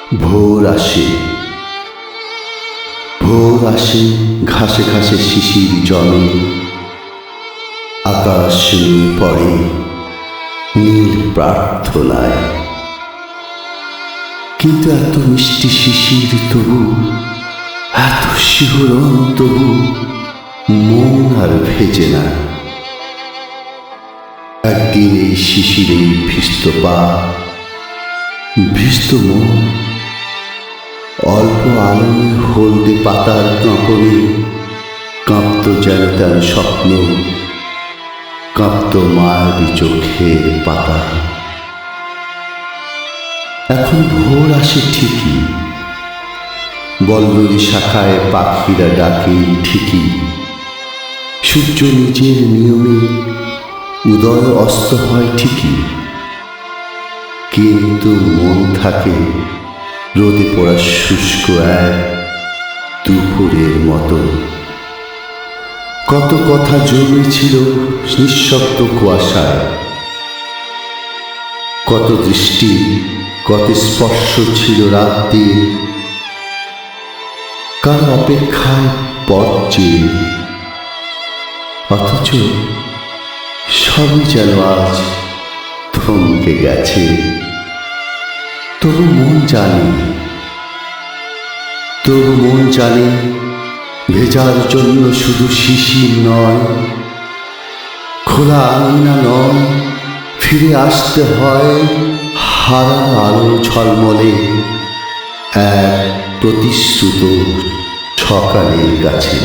ভোর আসে, ভোর আসে ঘাসে ঘাসে শিশির জমে, আকাশ নুয়ে পড়ে নীল প্রার্থনায়। কিন্তু এত মিষ্টি শিশির তবু, এত শিহরণ তবু মন আর ভেজে না। একদিন এই শিশিরে ভিজত পা, ভিজত মন, অল্প আলোয় হলদে পাতার কাঁপনে কাঁপত যেন তেন স্বপ্ন, কাঁপত মায়াবী চোখের পাতা। এখন ভোর আসে ঠিকই, বল্লরী শাখায় পাখিরা ডাকে ঠিকই, সূর্য নিজের নিয়মে উদয় অস্ত হয় ঠিকই, কিন্তু মন থাকে রোদে পড়া শুষ্ক এক দুপুরের মতো। কত কথা জমেছিল নিঃশব্দ কুয়াশায়, কত দৃষ্টি, কত স্পর্শ ছিল রাত্রি, কারো অপেক্ষায় পথ চেয়ে। অথচ সবই যেন আজ থমকে গেছে। তবু মন জানে, তবু মন জানে ভেজার জন্য শুধু শিশির নয়, খোলা আঙিনা নয়, ফিরে আসতে হয় হারানো আলো ঝলমলে এক প্রতিশ্রুত সকালের কাছে।